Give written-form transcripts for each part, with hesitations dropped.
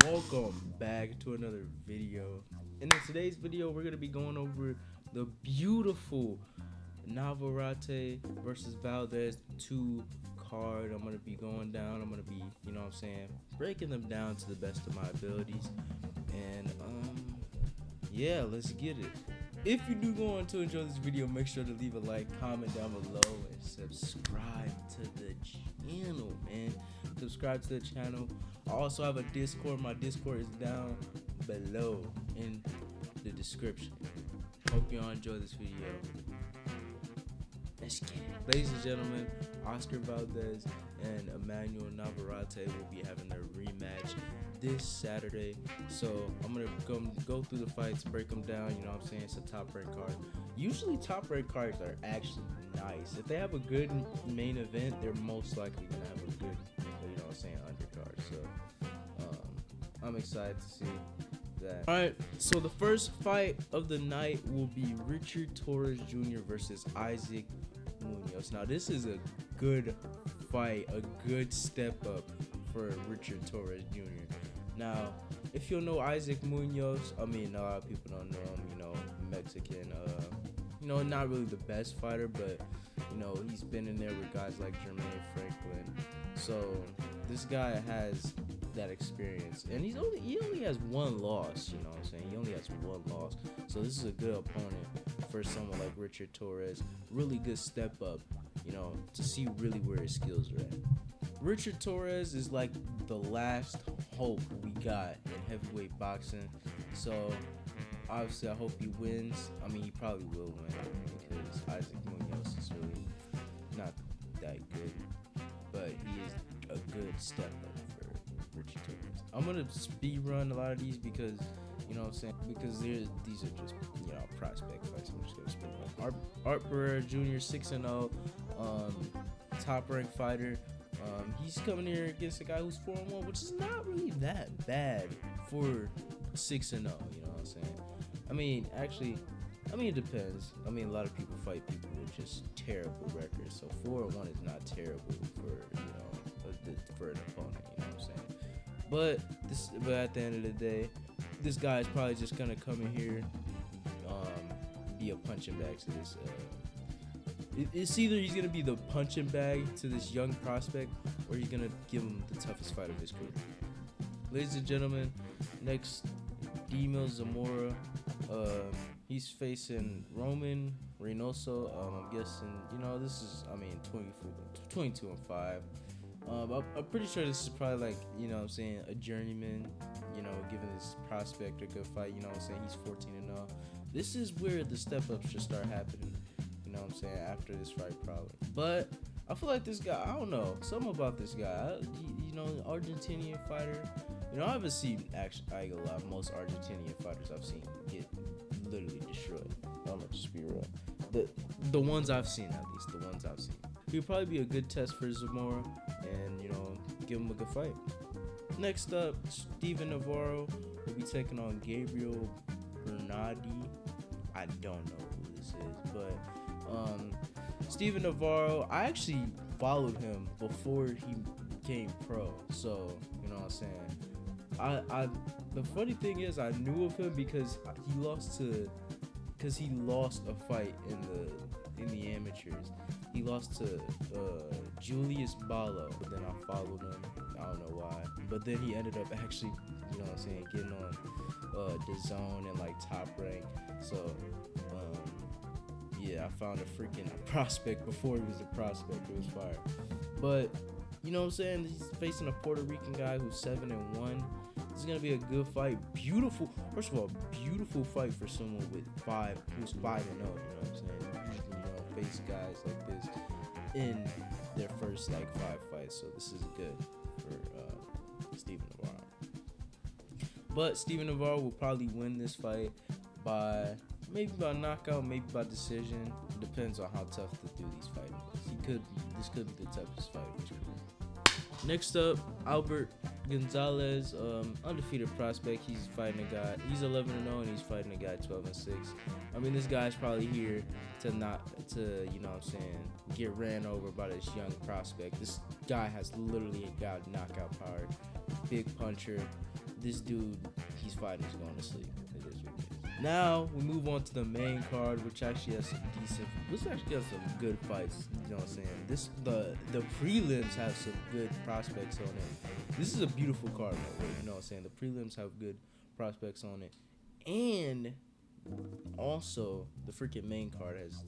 Welcome back to another video. And in today's video, we're gonna be going over the beautiful Navarrete versus Valdez 2 card. I'm gonna be going down. I'm gonna be, breaking them down to the best of my abilities. And yeah, let's get it. If you do go on to enjoy this video, make sure to leave a like, comment down below, and subscribe to the channel, man. Subscribe to the channel. I also have a Discord. My Discord is down below in the description. Hope y'all enjoy this video. Let's get it. Ladies and gentlemen, Oscar Valdez and Emmanuel Navarrete will be having their rematch this Saturday. So I'm gonna go through the fights, break them down. You know what I'm saying? It's a top ranked card. Usually top ranked cards are actually nice. If they have a good main event, they're most likely gonna have a good, undercard. So I'm excited to see that. All right, so the first fight of the night will be Richard Torres Jr. versus Isaac Munoz. Now this is a good fight, a good step up for Richard Torres Jr. Now, if you know Isaac Munoz, a lot of people don't know him. Mexican. Not really the best fighter, but he's been in there with guys like Jermaine Franklin. So this guy has that experience, and he only has one loss. You know what I'm saying? He only has one loss. So this is a good opponent for someone like Richard Torres. Really good step up. To see really where his skills are at. Richard Torres is like the last hope we got in heavyweight boxing. So obviously I hope he wins. He probably will win because Isaac Munoz is really not that good, but he is a good step up for Richard Torres. I'm gonna speed run a lot of these because because these are just prospect fights. I'm just gonna speed run. Art Barrera Jr. 6-0, top ranked fighter. He's coming here against a guy who's 4-1, which is not really that bad for 6-0. You know what I'm saying? Actually, it depends. A lot of people fight people with just terrible records, so 4-1 is not terrible for an opponent. You know what I'm saying? But at the end of the day, this guy is probably just gonna come in here, be a punching bag to this. It's either he's gonna be the punching bag to this young prospect, or he's gonna give him the toughest fight of his career. Ladies and gentlemen, next, Demil Zamora. He's facing Roman Reynoso. I'm guessing, this is 22-5. I'm pretty sure this is probably like, a journeyman, giving this prospect a good fight. He's 14-0. This is where the step ups should start happening. After this fight probably. But I feel like this guy, I don't know, something about this guy. Argentinian fighter. I haven't seen, actually, I ain't gonna lie, most Argentinian fighters I've seen get literally destroyed. I'm gonna just be real. The ones I've seen, at least, the ones I've seen. He'll probably be a good test for Zamora and, give him a good fight. Next up, Steven Navarro will be taking on Gabriel Bernardi. I don't know who this is, but Steven Navarro, I actually followed him before he became pro, so you know what I'm saying. I the funny thing is I knew of him because he lost a fight in the amateurs. He lost to Julius Ballo, but then I followed him. I don't know why, but then he ended up actually, getting on the zone and like top rank. So yeah, I found a freaking prospect before he was a prospect. It was fire. But you know what I'm saying? He's facing a Puerto Rican guy who's 7-1. This is gonna be a good fight. Beautiful. First of all, beautiful fight for someone who's 5-0. You know what I'm saying? Usually, face guys like this in their first 5 fights. So this is good for Steven Navarro. But Steven Navarro will probably win this fight maybe by knockout, maybe by decision. It depends on how tough the dude he's fighting is. This could be the toughest fight of his career. Next up, Albert Gonzalez, undefeated prospect. He's fighting a guy. He's 11-0 and he's fighting a guy 12-6. This guy's probably here to get ran over by this young prospect. This guy has literally got knockout power. Big puncher, this dude, he's fighting, he's going to sleep. It is what it is. Now we move on to the main card, which actually has some good fights. You know what I'm saying? The prelims have some good prospects on it. This is a beautiful card, you know what I'm saying? The prelims have good prospects on it, and also the freaking main card has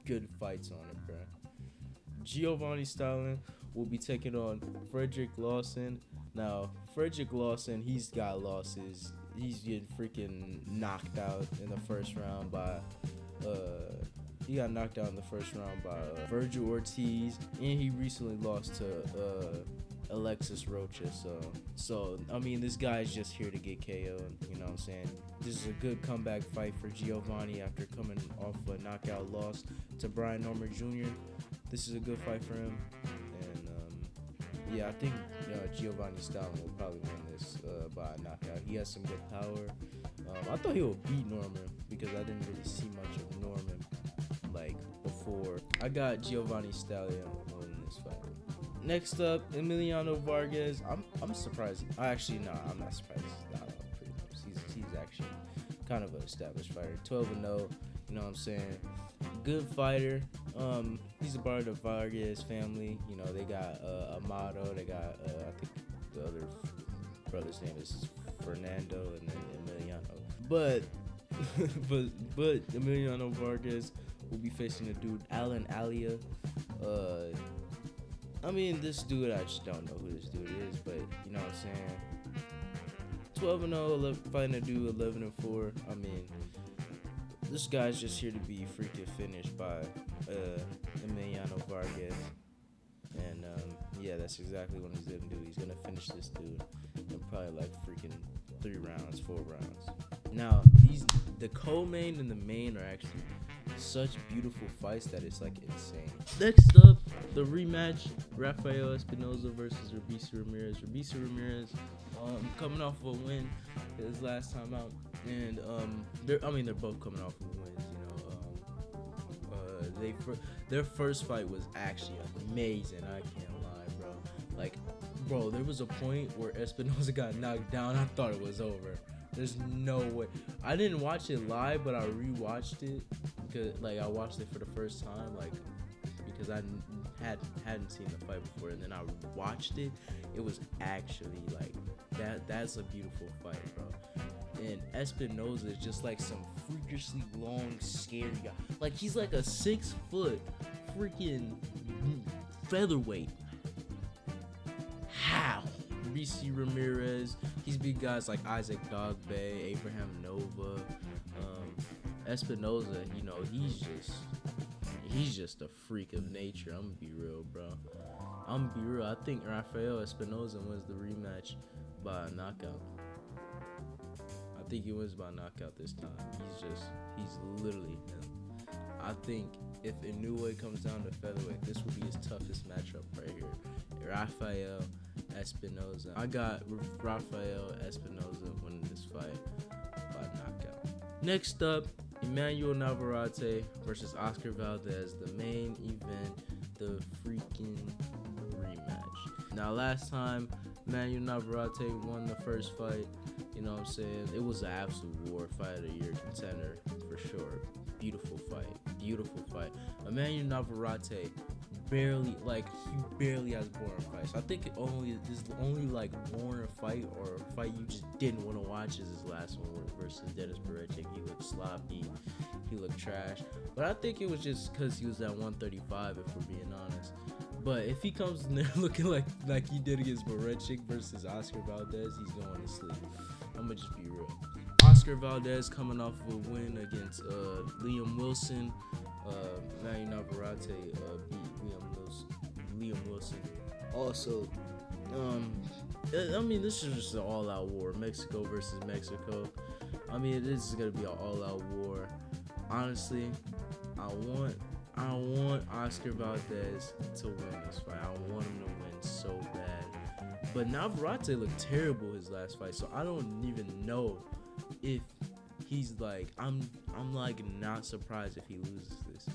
good fights on it, bro. Giovanni Stalin will be taking on Frederick Lawson. Now, Frederick Lawson, he's got losses. He's getting freaking knocked out in the first round by Virgil Ortiz, and he recently lost to Alexis Rocha. So I mean, this guy's just here to get KO'd. You know what I'm saying? This is a good comeback fight for Giovanni after coming off a knockout loss to Brian Norman Jr. This is a good fight for him, and yeah, I think Giovanni Stalin will probably win this by a knockout. He has some good power. I thought he would beat Norman because I didn't really see much of Norman like before. I got Giovanni Stalin winning this fight. Next up, Emiliano Vargas. I'm surprised. I'm not surprised. He's actually kind of an established fighter. 12-0. You know what I'm saying? Good fighter. He's a part of the Vargas family. You know, they got Amado. They got I think the other brother's name is Fernando, and then Emiliano. But Emiliano Vargas will be facing a dude, Alan Alia. I mean, this dude, I just don't know who this dude is, but you know what I'm saying? 12-0, fighting a dude 11-4. I mean, this guy's just here to be freaking finished by Emiliano Vargas. And yeah, that's exactly what he's gonna do. He's gonna finish this dude in probably like freaking 3 rounds, 4 rounds. Now, the co-main and the main are actually such beautiful fights that it's like insane. Next up, the rematch: Rafael Espinoza versus Robeisy Ramirez. Robeisy Ramirez, coming off of a win his last time out, and they're both coming off of wins. You know, their first fight was actually amazing. I can't lie, bro. Like, bro, there was a point where Espinoza got knocked down. I thought it was over. There's no way. I didn't watch it live, but I rewatched it because, like, I watched it for the first time, like, because I hadn't seen the fight before, and then I watched it. It was actually like that. That's a beautiful fight, bro. And Espinoza is just like some freakishly long, scary guy. Like, he's like a 6 foot freaking featherweight. How? Robeisy Ramirez, he's beat guys like Isaac Dogbe, Abraham Nova, Espinoza. You know, he's just a freak of nature. I'm gonna be real, bro. I think Rafael Espinoza wins the rematch by a knockout. I think he wins by a knockout this time. He's literally him. I think if Inoue comes down to featherweight, this will be his toughest matchup right here. Rafael Espinoza. I got Rafael Espinoza winning this fight by knockout. Next up, Emmanuel Navarrete versus Oscar Valdez, the main event, the freaking rematch. Now, last time, Emmanuel Navarrete won the first fight. You know what I'm saying? It was an absolute war, fight of the year contender for sure. Beautiful fight. Emmanuel Navarrete barely has boring fights. I think this only like boring fight or a fight you just didn't want to watch is his last one versus Dennis Berechik. He looked sloppy, he looked trash. But I think it was just because he was at 135, if we're being honest. But if he comes in there looking like he did against Berechik versus Oscar Valdez, he's going to sleep. I'm gonna just be real. Oscar Valdez coming off of a win against Liam Wilson. Emmanuel Navarrete beat Liam Wilson. Also, I mean, this is just an all-out war. Mexico versus Mexico. I mean, this is gonna be an all-out war. Honestly, I want Oscar Valdez to win this fight. I want him to win so bad. But Navarrete looked terrible his last fight, so I don't even know if he's like, I'm like not surprised if he loses this.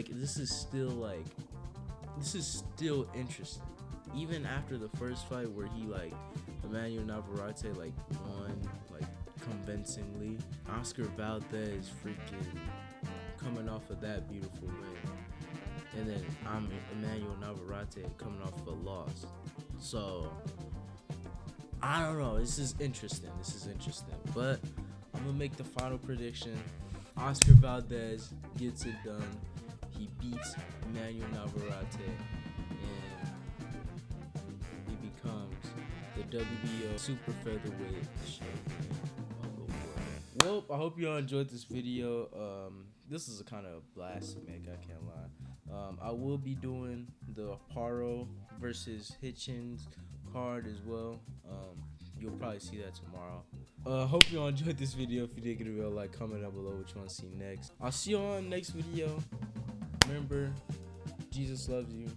This is still interesting. even after the first fight where he like Emmanuel Navarrete like won like convincingly, Oscar Valdez freaking coming off of that beautiful win, and then I'm Emmanuel Navarrete coming off of a loss. So I don't know. This is interesting. But I'm gonna make the final prediction. Oscar Valdez gets it done. He beats Emmanuel Navarrete, and he becomes the WBO super featherweight champion of the world. Well, I hope y'all enjoyed this video. This is a kind of blast to make, I can't lie. I will be doing the Paro versus Hitchens card as well. You'll probably see that tomorrow. Hope y'all enjoyed this video. If you did, give it a like, comment down below what you want to see next. I'll see you on next video. Remember, Jesus loves you.